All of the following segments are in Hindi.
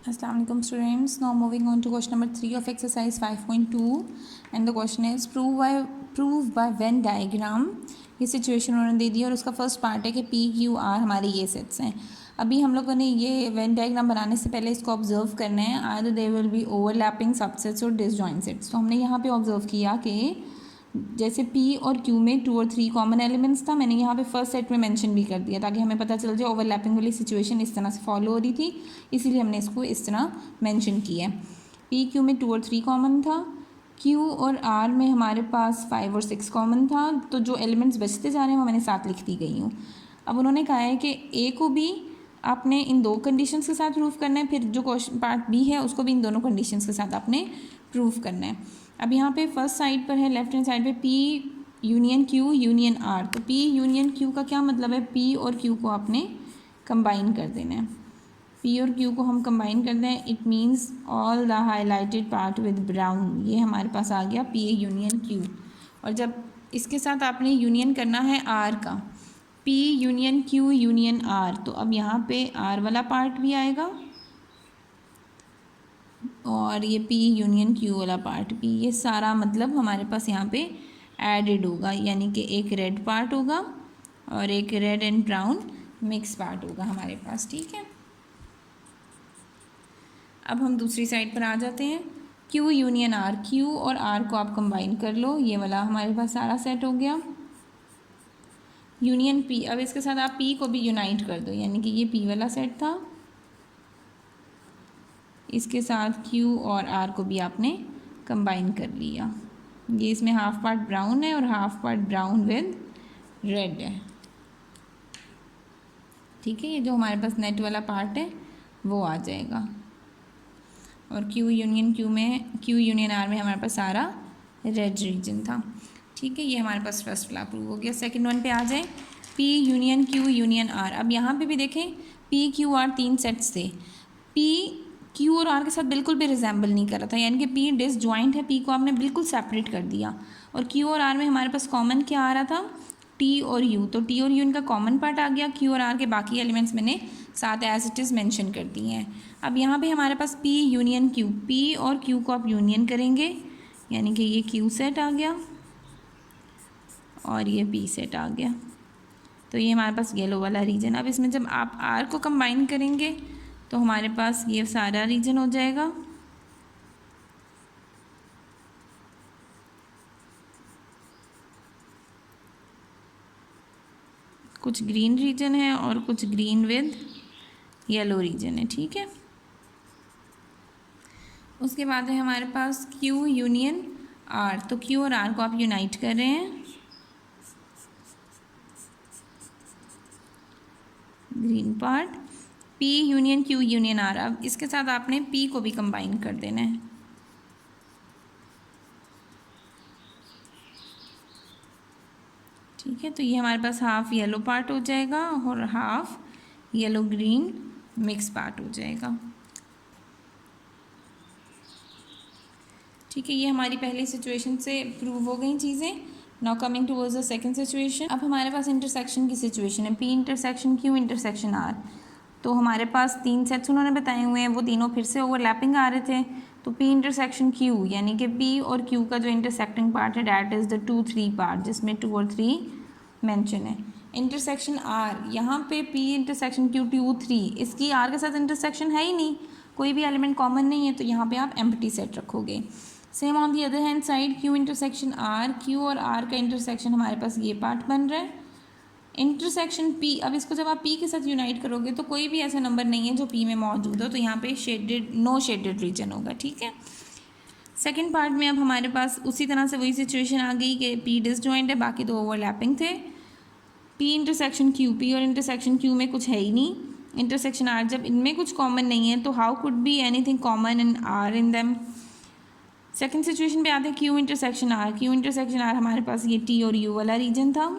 Assalamualaikum students. Now moving on to question number 3 of exercise 5.2 and the question is prove by Venn diagram. ये सिचुएशन उन्होंने दे दी और उसका फर्स्ट पार्ट है कि पी क्यू आर हमारे ये सेट्स हैं. अभी हम लोगों ने ये वेन डायग्राम बनाने से पहले इसको ऑब्जर्व करना है. Either there will be overlapping subsets और डिसजॉइंट सेट्स. तो हमने यहाँ पे ऑब्जर्व किया कि जैसे P और Q में 2 और 3 कॉमन एलिमेंट्स था. मैंने यहाँ पे फर्स्ट सेट में मेंशन भी कर दिया ताकि हमें पता चल जाए ओवरलैपिंग वाली सिचुएशन इस तरह से फॉलो हो रही थी, इसीलिए हमने इसको इस तरह मेंशन किया है. P Q में 2 और 3 कॉमन था. Q और R में हमारे पास 5 और 6 कॉमन था. तो जो एलिमेंट्स बचते जा रहे हैं वो मैंने साथ लिख दी गई हूँ. अब उन्होंने कहा है कि A को भी आपने इन दो कंडीशंस के साथ प्रूव करना है, फिर जो क्वेश्चन पार्ट B है उसको भी इन दोनों कंडीशंस के साथ आपने प्रूव करना है. अब यहाँ पे फर्स्ट साइड पर है, लेफ्ट हैंड साइड पे P union Q union R. तो P यूनियन Q का क्या मतलब है? P और Q को आपने कंबाइन कर देना है. P और Q को हम कंबाइन कर दें, it means all the highlighted part with brown. ये हमारे पास आ गया P यूनियन Q. और जब इसके साथ आपने यूनियन करना है R का, P union Q union R, तो अब यहाँ पे R वाला पार्ट भी आएगा और ये P यूनियन Q वाला पार्ट भी. ये सारा मतलब हमारे पास यहाँ पे एडेड होगा, यानी कि एक रेड पार्ट होगा और एक red and brown mix part होगा हमारे पास. ठीक है, अब हम दूसरी साइड पर आ जाते हैं. Q यूनियन R, Q और R को आप कंबाइन कर लो, ये वाला हमारे पास सारा सेट हो गया. यूनियन P, अब इसके साथ आप P को भी यूनाइट कर दो, यानी कि ये P वाला सेट था, इसके साथ Q और R को भी आपने कंबाइन कर लिया. ये इसमें हाफ पार्ट ब्राउन है और half part brown with red है. ठीक है, ये जो हमारे पास नेट वाला पार्ट है वो आ जाएगा. और Q यूनियन R में हमारे पास सारा रेड रीजन था. ठीक है, ये हमारे पास फर्स्ट वाला प्रूव हो गया. सेकंड वन पे आ जाए, P union Q union R. अब यहाँ पे भी देखें P Q R 3 सेट्स थे. P Q और R के साथ बिल्कुल भी रिजेंबल नहीं कर रहा था, यानी कि P डिसजॉइंट है. P को आपने बिल्कुल सेपरेट कर दिया. और Q और R में हमारे पास कॉमन क्या आ रहा था? T और U. तो T और U इनका कॉमन पार्ट आ गया. Q और R के बाकी एलिमेंट्स मैंने साथ एज इट इज़ मेंशन कर दिए हैं. अब यहाँ पे हमारे पास P यूनियन Q, P और Q को आप यूनियन करेंगे, यानी कि ये Q सेट आ गया और ये P सेट आ गया. तो ये हमारे पास येलो वाला रीजन. अब इसमें जब आप R को कंबाइन करेंगे तो हमारे पास ये सारा रीजन हो जाएगा. कुछ ग्रीन रीजन है और कुछ ग्रीन विद येलो रीजन है. ठीक है, उसके बाद है हमारे पास Q यूनियन R. तो Q और R को आप यूनाइट कर रहे हैं, green part. P union Q union R. अब इसके साथ आपने P को भी कंबाइन कर देना है. ठीक है, तो ये हमारे पास हाफ येलो पार्ट हो जाएगा और half yellow green mix part हो जाएगा. ठीक है, ये हमारी पहली सिचुएशन से प्रूव हो गई चीज़ें. Now coming towards the second situation. अब हमारे पास इंटरसेक्शन की सिचुएशन है, P intersection Q intersection R. तो हमारे पास 3 सेट्स उन्होंने बताए हुए हैं, वो तीनों फिर से ओवरलैपिंग आ रहे थे. तो P इंटरसेक्शन Q, यानी कि P और Q का जो इंटरसेक्टिंग पार्ट है डैट इज़ द 2 3 पार्ट, जिसमें 2 और 3 मेंशन है. इंटरसेक्शन R, यहाँ पे P इंटरसेक्शन Q 2 3, इसकी R के साथ इंटरसेक्शन है ही नहीं, कोई भी एलिमेंट कॉमन नहीं है, तो यहाँ पे आप एम्प्टी सेट रखोगे. Same on the other hand side Q intersection R, Q और R का इंटरसेक्शन हमारे पास ये पार्ट बन रहा है. इंटरसेक्शन P, अब इसको जब आप P के साथ यूनाइट करोगे तो कोई भी ऐसा नंबर नहीं है जो P में मौजूद हो, तो यहाँ पे शेडेड नो शेडेड रीजन होगा. ठीक है, सेकेंड पार्ट में अब हमारे पास उसी तरह से वही सिचुएशन आ गई कि P डिसजॉइंट है, बाकी दो ओवरलैपिंग थे. P इंटरसेक्शन Q, P और इंटरसेक्शन Q में कुछ है ही नहीं. इंटरसेक्शन R, जब इनमें कुछ कॉमन नहीं है तो how could be anything common in R in them. Second situation पे आते हैं Q intersection R. Q intersection R हमारे पास ये T और U वाला रीजन था.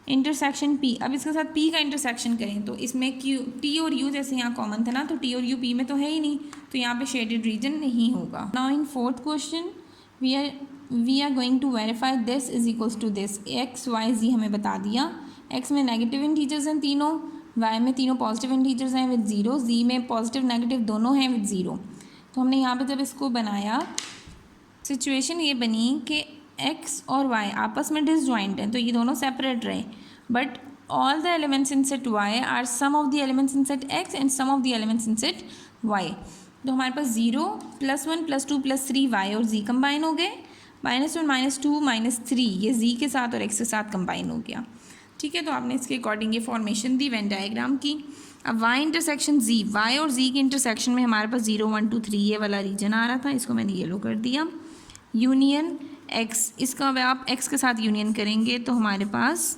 इंटरसेक्शन P, अब इसके साथ P का इंटरसेक्शन करें तो इसमें T और U जैसे यहाँ कॉमन था ना, तो T और U P में तो है ही नहीं, तो यहाँ पे शेडेड रीजन नहीं होगा. Now in fourth question we are going to verify this is equals to this. X Y Z हमें बता दिया. X में नेगेटिव इंटीजर्स हैं तीनों, y में तीनों पॉजिटिव इंटीजर्स हैं विद ज़ीरो, z में पॉजिटिव नेगेटिव दोनों हैं विद ज़ीरो। तो हमने यहाँ पे जब इसको बनाया, सिचुएशन ये बनी कि x और y आपस में डिसजॉइंट हैं, तो ये दोनों सेपरेट रहे, but all the elements in set y are some of the elements in set x and some of the elements in set y। तो हमारे पास 0 +1 +2 +3 y और z कंबाइन हो गए, -1 -2 -3 ये z के साथ और x के साथ कंबाइन हो गया। ठीक है, तो आपने इसके अकॉर्डिंग ये फॉर्मेशन दी वेन डायग्राम की। अब y इंटरसेक्शन z, y और z के इंटरसेक्शन में हमारे पास 0 1 2 3 ये वाला रीजन आ रहा था, इसको मैंने येलो कर दिया। यूनियन x, इसका अब आप x के साथ यूनियन करेंगे तो हमारे पास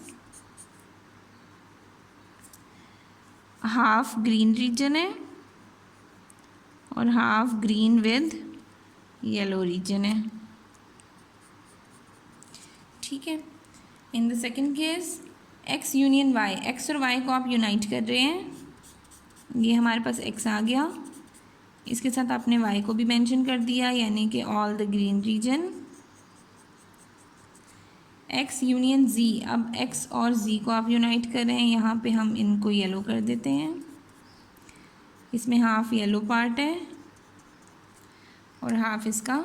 हाफ ग्रीन रीजन है और half green with yellow region है। ठीक है, in the second case x union y, x और y को आप यूनाइट कर रहे हैं, ये हमारे पास x आ गया, इसके साथ आपने y को भी मेंशन कर दिया, यानी कि all the green region. x union z, अब x और z को आप यूनाइट कर रहे हैं, यहाँ पे हम इनको येलो कर देते हैं, इसमें हाफ येलो पार्ट है और हाफ इसका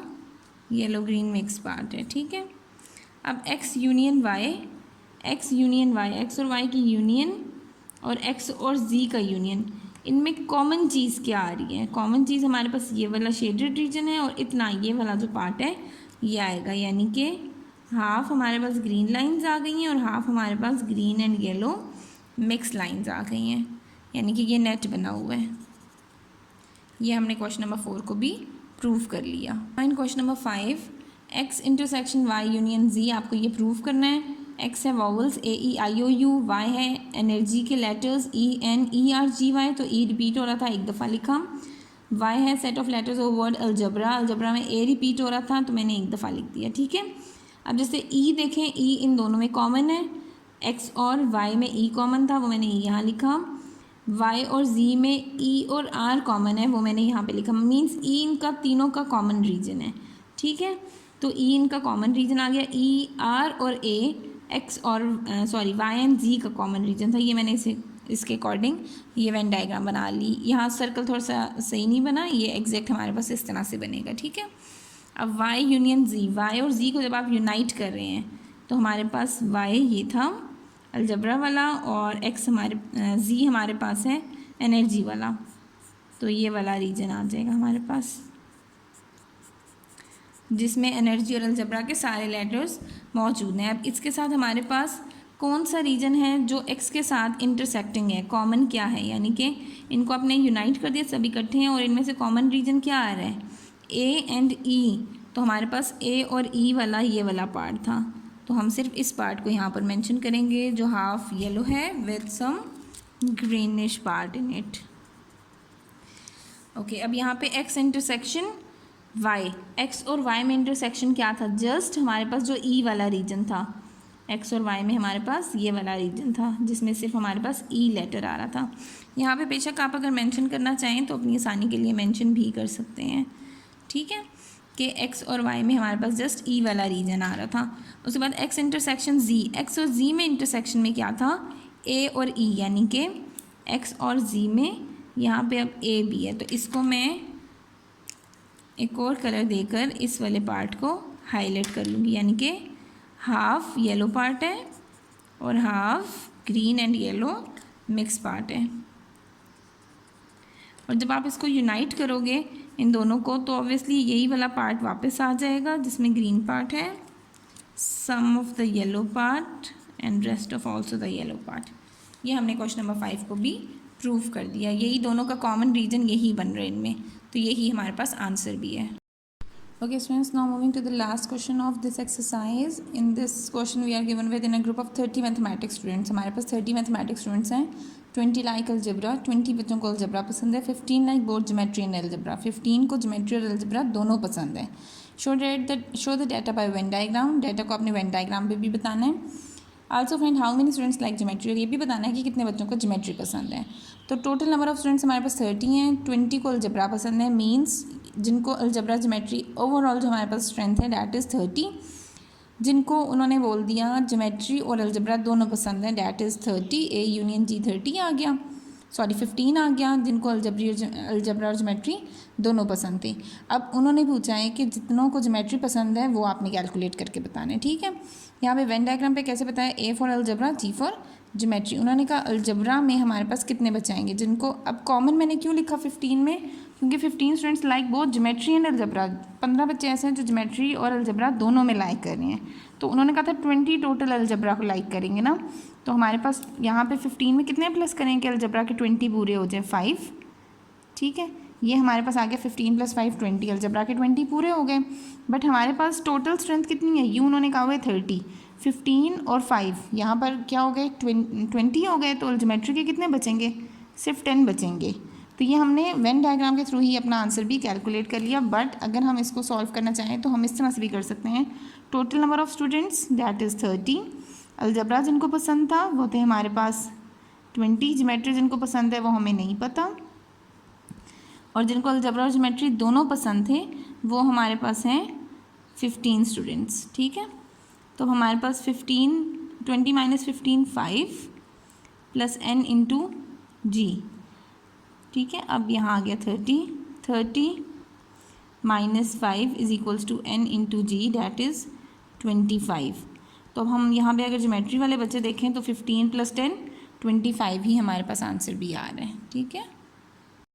येलो ग्रीन मिक्स पार्ट है। ठीक है, अब x union y, x union y, x और y की यूनियन और x और z का यूनियन, इनमें कॉमन चीज़ क्या आ रही है? कॉमन चीज़ हमारे पास ये वाला शेडेड रीजन है और इतना ये वाला जो पार्ट है ये आएगा, यानी कि हाफ हमारे पास ग्रीन लाइंस आ गई हैं और हाफ हमारे पास green and yellow mix lines आ गई हैं, यानी कि ये नेट बना हुआ है। ये हमने क्वेश्चन नंबर 4 को भी प्रूव कर लिया। And question number 5, x intersection y union z, आपको ये प्रूव करना है। x है vowels a e i o u, y है एनर्जी के letters e n e r g y, तो e रिपीट हो रहा था, एक दफ़ा लिखा। y है सेट ऑफ लेटर्स और वर्ड अलजबरा, अलजबरा में a रिपीट हो रहा था तो मैंने एक दफ़ा लिख दिया। ठीक है, अब जैसे e देखें, e इन दोनों में कॉमन है, x और y में e कॉमन था वो मैंने e यहाँ लिखा, y और z में e और r कॉमन है वो मैंने यहाँ पे लिखा, मींस e इनका तीनों का कॉमन रीजन है। ठीक है, तो e इनका कॉमन रीजन आ गया, e r और a x और y एंड z का कॉमन रीजन था, ये मैंने इसके अकॉर्डिंग ये वेन डायग्राम बना ली। यहाँ सर्कल थोड़ा सा सही नहीं बना, ये एग्जैक्ट हमारे पास इस तरह से बनेगा। ठीक है, अब y यूनियन z, y और z को जब आप यूनाइट कर रहे हैं तो हमारे पास y ये था अलजबरा वाला और x हमारे z हमारे पास है एनर्जी वाला, तो ये वाला रीजन आ जाएगा हमारे पास, जिसमें एनर्जी और अलजबरा के सारे लेटर्स मौजूद हैं। अब इसके साथ हमारे पास कौन सा रीजन है जो x के साथ इंटरसेक्टिंग है, कॉमन क्या है, यानी कि इनको आपने यूनाइट कर दिया, सभी इकट्ठे हैं और इनमें से कॉमन रीजन क्या आ रहा है, a एंड e, तो हमारे पास a और e वाला ये वाला पार्ट था, तो हम सिर्फ इस पार्ट को यहाँ पर मेंशन करेंगे जो हाफ येलो है with some greenish part in it. Okay, अब यहाँ पे x इंटरसेक्शन y, x और y में इंटरसेक्शन क्या था, जस्ट हमारे पास जो e वाला रीजन था, x और y में हमारे पास ये वाला रीजन था जिसमें सिर्फ हमारे पास e लेटर आ रहा था। यहाँ पे बेशक आप अगर मेंशन करना चाहें तो अपनी आसानी के लिए मेंशन भी कर सकते हैं। ठीक है, कि x और y में हमारे पास जस्ट e वाला रीजन आ रहा था। उसके बाद x इंटरसेक्शन z, x और z में इंटरसेक्शन में क्या था, a और e, यानी कि x और z में यहाँ पे अब a भी है, तो इसको मैं एक और कलर देकर इस वाले पार्ट को हाईलाइट कर लूँगी, यानी कि हाफ येलो पार्ट है और half green and yellow mix part है। और जब आप इसको यूनाइट करोगे इन दोनों को तो ऑब्वियसली यही वाला पार्ट वापस आ जाएगा जिसमें ग्रीन पार्ट है, some of the yellow part and rest of also the yellow part. ये हमने क्वेश्चन नंबर 5 को भी प्रूव कर दिया, यही दोनों का कॉमन रीजन यही बन रहा है इनमें, तो यही हमारे पास आंसर भी है। Okay students, now moving to the last question of this exercise. In this question we are given within a group of 30 mathematics students. हमारे पास 30 mathematics students हैं, 20 like algebra, 20 बच्चों को algebra पसंद है, 15 like both geometry and algebra, 15 को geometry और algebra दोनों पसंद है। show the data by Venn diagram, data को अपने Venn diagram पे भी बताना है। also find how many students like geometry, और ये भी बताना है कि कितने बच्चों को geometry पसंद है। तो टोटल नंबर ऑफ़ स्टूडेंट्स हमारे पास 30 हैं, 20 को अलजबरा पसंद है, मीन्स जिनको अलजबरा ज्योमेट्री ओवरऑल जो हमारे पास स्ट्रेंथ है दैट इज़ 30। जिनको उन्होंने बोल दिया ज्योमेट्री और अलजबरा दोनों पसंद है, डैट इज़ 30, ए यूनियन जी 30 आ गया, सॉरी 15 आ गया, जिनको अलजबरा और ज्योमेट्री दोनों पसंद थे। अब उन्होंने पूछा है कि जितनों को ज्योमेट्री पसंद है वो आपने कैलकुलेट करके बताना है, ठीक है। यहाँ पे वेन डायग्राम पे कैसे बताया, A for algebra, G for geometry. उन्होंने कहा अलजबरा में हमारे पास कितने बचाएंगे, जिनको अब कॉमन मैंने क्यों लिखा 15 में, क्योंकि 15 students like both geometry and algebra. 15 बच्चे ऐसे हैं जो ज्योमेट्री और अलजबरा दोनों में लाइक कर रहे हैं, तो उन्होंने कहा था 20 टोटल अलजबरा को लाइक करेंगे ना। तो हमारे पास यहाँ पे 15 में कितने प्लस करेंगे कि अलजबरा के 20 पूरे हो जाए, 5, ठीक है। ये हमारे पास आ गया 15 + 5 20, अलजबरा के 20 पूरे हो गए। बट हमारे पास टोटल स्ट्रेंथ कितनी है, यू उन्होंने कहा हुआ है 30, 15 और 5 यहाँ पर क्या हो गए 20 हो गए, तो ज्योमेट्री के कितने बचेंगे, सिर्फ 10 बचेंगे। तो ये हमने वेन डायग्राम के थ्रू ही अपना आंसर भी कैलकुलेट कर लिया। बट अगर हम इसको सॉल्व करना चाहें तो हम इस तरह से भी कर सकते हैं, total number of students that is 30, algebra जिनको पसंद था वो थे हमारे पास 20, ज्योमेट्री जिनको पसंद है वो हमें नहीं पता, और जिनको अलजबरा और ज्योमेट्री दोनों पसंद थे वो हमारे पास हैं 15 स्टूडेंट्स, ठीक है। तो हमारे पास 20 - 15 5 + n × g, ठीक है। अब यहाँ आ गया 30 - 5 = n × g, डैट इज़ 25। तो अब हम यहाँ पे अगर ज्योमेट्री वाले बच्चे देखें तो 15 + 10 25 ही हमारे पास आंसर भी आ रहा है, ठीक है।